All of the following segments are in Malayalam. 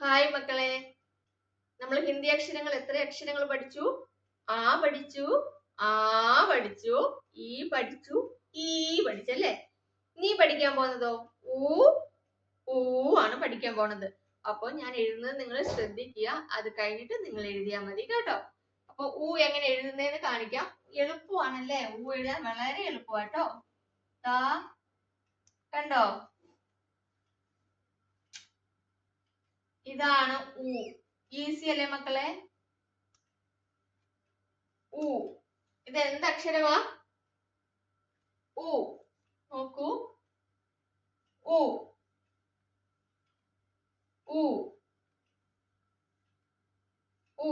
ഹായ് മക്കളെ, നമ്മൾ ഹിന്ദി അക്ഷരങ്ങൾ എത്ര അക്ഷരങ്ങൾ പഠിച്ചു? ആ പഠിച്ചു, ആ പഠിച്ചു, ഈ പഠിച്ചു, ഈ പഠിച്ചല്ലേ. നീ പഠിക്കാൻ പോകുന്നതോ ഊ ഊ ആണ് പഠിക്കാൻ പോണത്. അപ്പൊ ഞാൻ എഴുതുന്നത് നിങ്ങൾ ശ്രദ്ധിക്കുക. അത് കഴിഞ്ഞിട്ട് നിങ്ങൾ എഴുതിയാൽ മതി കേട്ടോ. അപ്പൊ ഊ എങ്ങനെ എഴുതുന്നതെന്ന് കാണിക്കാം. എളുപ്പമാണല്ലേ? ഊ എഴുതാൻ വളരെ എളുപ്പമാട്ടോ. കണ്ടോ? ഇതാണ് ഊ. ഈസി അല്ലേ മക്കളെ? ഊ. ഇത് എന്ത് അക്ഷരമാ? ഊ. നോക്കൂ. ഊ ഊ ഊ.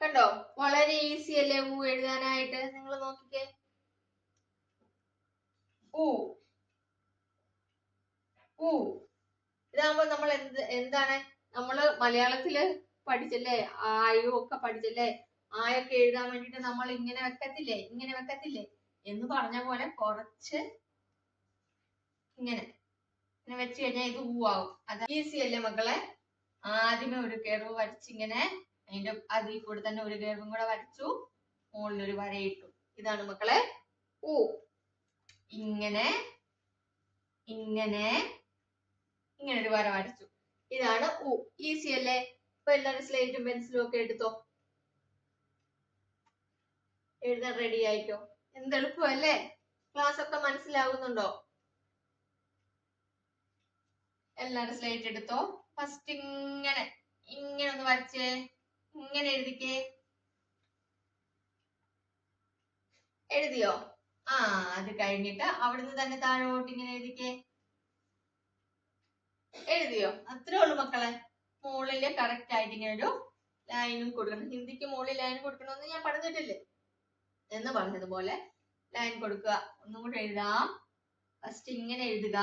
കണ്ടോ? വളരെ ഈസി അല്ലേ ഊ എഴുതാനായിട്ട്? നിങ്ങൾ നോക്കിക്കേ. ഊ ഊ. ഇതാകുമ്പോ നമ്മൾ എന്താണ് നമ്മള് മലയാളത്തില് പഠിച്ചല്ലേ? ആയും ഒക്കെ പഠിച്ചല്ലേ? ആയൊക്കെ എഴുതാൻ വേണ്ടിട്ട് നമ്മൾ ഇങ്ങനെ വെക്കത്തില്ലേ, ഇങ്ങനെ വെക്കത്തില്ലേ എന്ന് പറഞ്ഞ പോലെ കുറച്ച് ഇങ്ങനെ വെച്ച് കഴിഞ്ഞാൽ ഇത് ഊ ആവും. അത് ഈസി അല്ലേ മക്കളെ? ആദ്യമേ ഒരു കർവ് വരച്ചിങ്ങനെ അതിന്റെ അതിൽ കൂടെ തന്നെ ഒരു കർവും കൂടെ വരച്ചു, മുകളിലൊരു വരയിട്ടു. ഇതാണ് മക്കളെ ഊ. ഇങ്ങനെ ഇങ്ങനെ ഇങ്ങനെ ഒരു വര വരച്ചു. ഇതാണ് ഊ. ഈസി അല്ലേ? ഇപ്പൊ എല്ലാവരും സ്ലേറ്റും പെൻസിലും ഒക്കെ എടുത്തോ, എഴുതാൻ റെഡി ആയിട്ടോ? എന്തെളുപ്പമല്ലേ? ക്ലാസ് ഒക്കെ മനസ്സിലാവുന്നുണ്ടോ? എല്ലാരും സ്ലേറ്റ് എടുത്തോ. ഫസ്റ്റ് ഇങ്ങനെ ഇങ്ങനെ ഒന്ന് വരച്ചേ, ഇങ്ങനെ എഴുതിക്കേ. എഴുതിയോ? അത് കഴിഞ്ഞിട്ട് അവിടുന്ന് തന്നെ താഴോട്ട് ഇങ്ങനെ എഴുതിക്കേ. എഴുതിയോ? അത്രേ ഉള്ളു മക്കളെ. മുകളില് കറക്റ്റ് ആയിട്ട് ഇങ്ങനെ ഒരു ലൈനും കൊടുക്കണം. ഹിന്ദിക്ക് മുകളിൽ ലൈൻ കൊടുക്കണമെന്ന് ഞാൻ പറഞ്ഞിട്ടില്ലേ? എന്ന് പറഞ്ഞതുപോലെ ലൈൻ കൊടുക്കുക. ഒന്നും കൂടെ എഴുതാം. ഫസ്റ്റ് ഇങ്ങനെ എഴുതുക.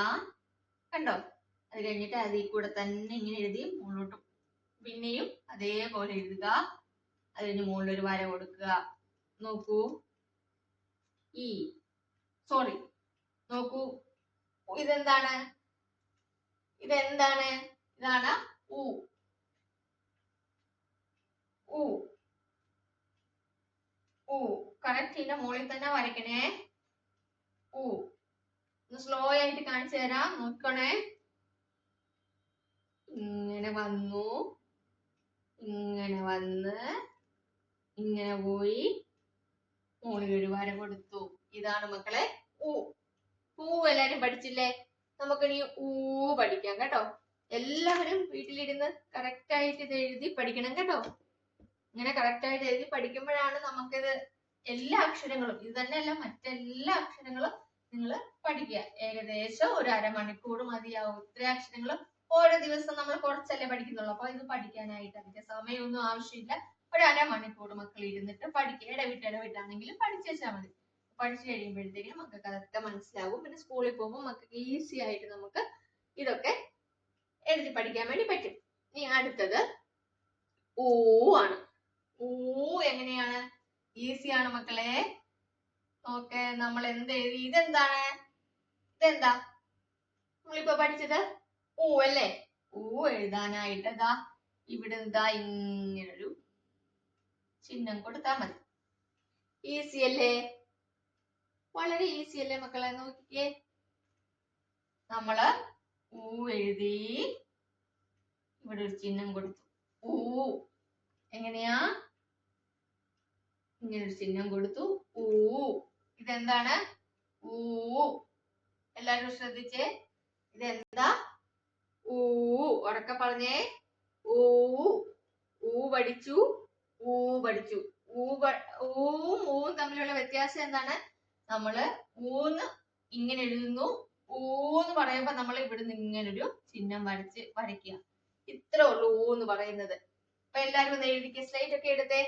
കണ്ടോ? അത് കഴിഞ്ഞിട്ട് അതിൽ കൂടെ തന്നെ ഇങ്ങനെ എഴുതി മുകളിലോട്ട് പിന്നെയും അതേപോലെ എഴുതുക. അത് കഴിഞ്ഞ് മുകളിലൊരു വര കൊടുക്കുക. നോക്കൂ. നോക്കൂ. ഇതെന്താണ്? ഇതാണ് ഊ. ഊ ഊ. കറക്റ്റ് ഇതിന്റെ മുകളിൽ തന്നെ വരയ്ക്കണേ. ഊ. ഒന്ന് സ്ലോ ആയിട്ട് കാണിച്ചു തരാം, നോക്കണേ. ഇങ്ങനെ വന്നു, ഇങ്ങനെ വന്ന്, ഇങ്ങനെ പോയി, മുകളിൽ ഒരു വര കൊടുത്തു. ഇതാണ് മക്കളെ ഊ. ഊ എല്ലാരും പഠിച്ചില്ലേ? നമുക്കിനി ഊ പഠിക്കാം കേട്ടോ. എല്ലാവരും വീട്ടിലിരുന്ന് കറക്റ്റ് ആയിട്ട് ഇത് എഴുതി പഠിക്കണം കേട്ടോ. ഇങ്ങനെ കറക്റ്റ് ആയിട്ട് എഴുതി പഠിക്കുമ്പോഴാണ് നമുക്കിത് എല്ലാ അക്ഷരങ്ങളും, ഇത് തന്നെയല്ല മറ്റെല്ലാ അക്ഷരങ്ങളും നിങ്ങൾ പഠിക്കുക. ഏകദേശം ഒരു അരമണിക്കൂർ മതിയാവും. ഇത്രയും അക്ഷരങ്ങൾ ഓരോ ദിവസം നമ്മൾ കുറച്ചല്ലേ പഠിക്കുന്നുള്ളൂ. അപ്പൊ ഇത് പഠിക്കാനായിട്ട് അധികം സമയമൊന്നും ആവശ്യമില്ല. ഒരു അരമണിക്കൂർ മക്കൾ ഇരുന്നിട്ട് പഠിക്കുക. ഇടവിട്ടാണെങ്കിലും പഠിച്ചു വെച്ചാൽ മതി. പഠിച്ചു കഴിയുമ്പോഴത്തേക്കും മക്കൾക്ക് അതൊക്കെ മനസ്സിലാവും. പിന്നെ സ്കൂളിൽ പോകുമ്പോൾ മക്കൾക്ക് ഈസി ആയിട്ട് നമുക്ക് ഇതൊക്കെ എഴുതി പഠിക്കാൻ വേണ്ടി പറ്റും. ഇനി അടുത്തത് ഊ ആണ്. ഊ എങ്ങനെയാണ്? ഈസിയാണ് മക്കളെ. ഓക്കെ, നമ്മൾ എന്ത് എഴുതി? ഇതെന്താ? നമ്മളിപ്പോ പഠിച്ചത് ഊ അല്ലേ? ഊ എഴുതാനായിട്ട് ഇവിടെ ഇങ്ങനൊരു ചിഹ്നം കൊടുത്താൽ മതി. ഈസി അല്ലേ? വളരെ ഈസി അല്ലേ മക്കളെ? നോക്കിക്കേ. നമ്മള് ഊ എഴുതി, ഇവിടെ ഒരു ചിഹ്നം കൊടുത്തു. ഊ എങ്ങനെയാ? ഇങ്ങനെ ഒരു ചിഹ്നം കൊടുത്തു. ഊ. ഇതെന്താണ്? ഊ. എല്ലാരും ശ്രദ്ധിച്ചേ. ഇതെന്താ? ഊ. ഉറക്കെ പറഞ്ഞേ. ഊ. ഊ പഠിച്ചു, ഊ പഠിച്ചു. ഊവും ഊവും തമ്മിലുള്ള വ്യത്യാസം എന്താണ്? നമ്മള് ഊന്ന് ഇങ്ങനെ എഴുതുന്നു, ഊന്ന് പറയുമ്പോ നമ്മൾ ഇവിടുന്ന് ഇങ്ങനൊരു ചിഹ്നം വരയ്ക്കുക. ഇത്രേ ഉള്ളൂ ഊ എന്ന് പറയുന്നത്. അപ്പൊ എല്ലാരും ഒന്ന് എഴുതിക്കേ. സ്ലൈറ്റ് ഒക്കെ എടുത്തേ.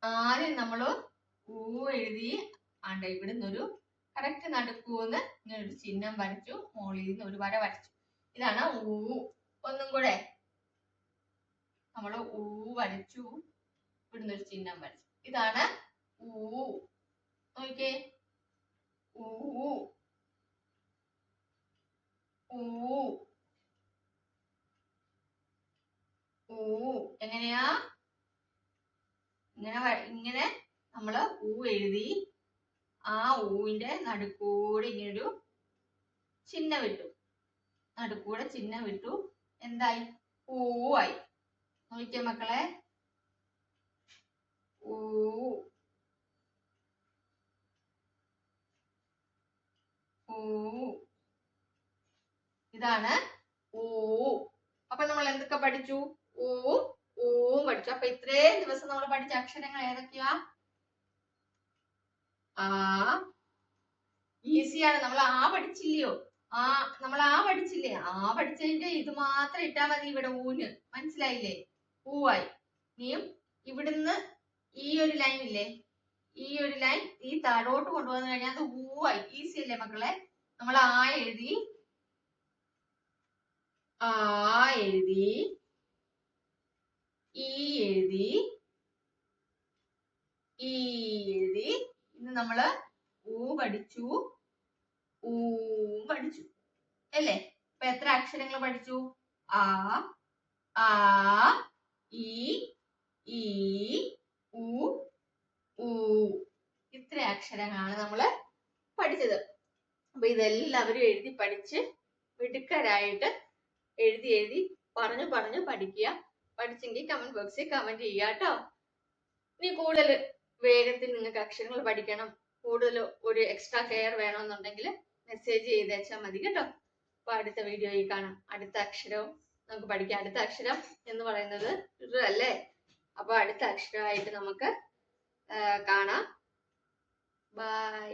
ആദ്യം നമ്മള് ഊ എഴുതി, ഇവിടുന്ന് ഒരു കറക്റ്റ് നടുക്കൂന്ന് ഇങ്ങനെ ഒരു ചിഹ്നം വരച്ചു, മുകളിൽ നിന്ന് ഒരു വര വരച്ചു. ഇതാണ് ഊ. ഒന്നും കൂടെ നമ്മള് ഊ വരച്ചു, ഇവിടുന്ന് ഒരു ചിഹ്നം വരച്ചു. ഇതാണ് ഊ. നോക്കിക്കേ. ഊ ഊ ഊ. എങ്ങനെയാ? ഇങ്ങനെ നമ്മള് ഊ എഴുതി ആ ഊവിന്റെ നടുക്കൂടെ ഇങ്ങനൊരു ചിഹ്നം ഇട്ടു. നടുക്കൂടെ ചിഹ്നം ഇട്ടു. എന്തായി? ഊവായി. നോക്കിയേ മക്കളെ. ഊ. ഊ. ഇതാണ് ഊ. അപ്പൊ നമ്മൾ എന്തൊക്കെ പഠിച്ചു? ഊ, ഊ പഠിച്ചു. അപ്പൊ ഇത്രയും ദിവസം നമ്മൾ പഠിച്ച അക്ഷരങ്ങൾ ഏതൊക്കെയാ? ആ. ഈസിയാണ്. നമ്മൾ ആ പഠിച്ചില്ലയോ? നമ്മൾ ആ പഠിച്ചില്ലേ? ആ പഠിച്ചതിന്റെ ഇത് മാത്രം ഇട്ടാ മതി ഇവിടെ ഊന്. മനസ്സിലായില്ലേ? ഊവായി. ഇനിയും ഇവിടുന്ന് ഈ ഒരു ലൈൻ ഇല്ലേ? ഈ ഒരു ലൈൻ ഈ താഴോട്ട് കൊണ്ടുവന്നു കഴിഞ്ഞാൽ അത് ഊവായി. ഈസി അല്ലേ മക്കളെ? നമ്മൾ ആ എഴുതി, ആ എഴുതി, ഈ എഴുതി, ഈ എഴുതി. ഇന്ന് നമ്മള് ഊ പഠിച്ചു, ഊ പഠിച്ചു അല്ലേ? അപ്പൊ എത്ര അക്ഷരങ്ങൾ പഠിച്ചു? ആ, ആ, ഈ, ഊ, ഊ. ഇത്ര അക്ഷരങ്ങളാണ് നമ്മള് പഠിച്ചത്. അപ്പൊ ഇതെല്ലാവരും എഴുതി പഠിച്ച് മിടുക്കരായിട്ട് എഴുതി എഴുതി പറഞ്ഞു പറഞ്ഞു പഠിക്കുക. പഠിച്ചെങ്കിൽ കമന്റ് ബോക്സിൽ കമന്റ് ചെയ്യുക കേട്ടോ. ഇനി കൂടുതൽ വേഗത്തിൽ നിങ്ങൾക്ക് അക്ഷരങ്ങൾ പഠിക്കണം, കൂടുതൽ ഒരു എക്സ്ട്രാ കെയർ വേണമെന്നുണ്ടെങ്കിൽ മെസ്സേജ് ചെയ്തേച്ചാൽ മതി കേട്ടോ. അപ്പൊ അടുത്ത വീഡിയോയിൽ കാണാം. അടുത്ത അക്ഷരവും നമുക്ക് പഠിക്കാം. അടുത്ത അക്ഷരം എന്ന് പറയുന്നത് ഋ അല്ലേ? അപ്പൊ അടുത്ത അക്ഷരമായിട്ട് നമുക്ക് കാണാം. ബൈ.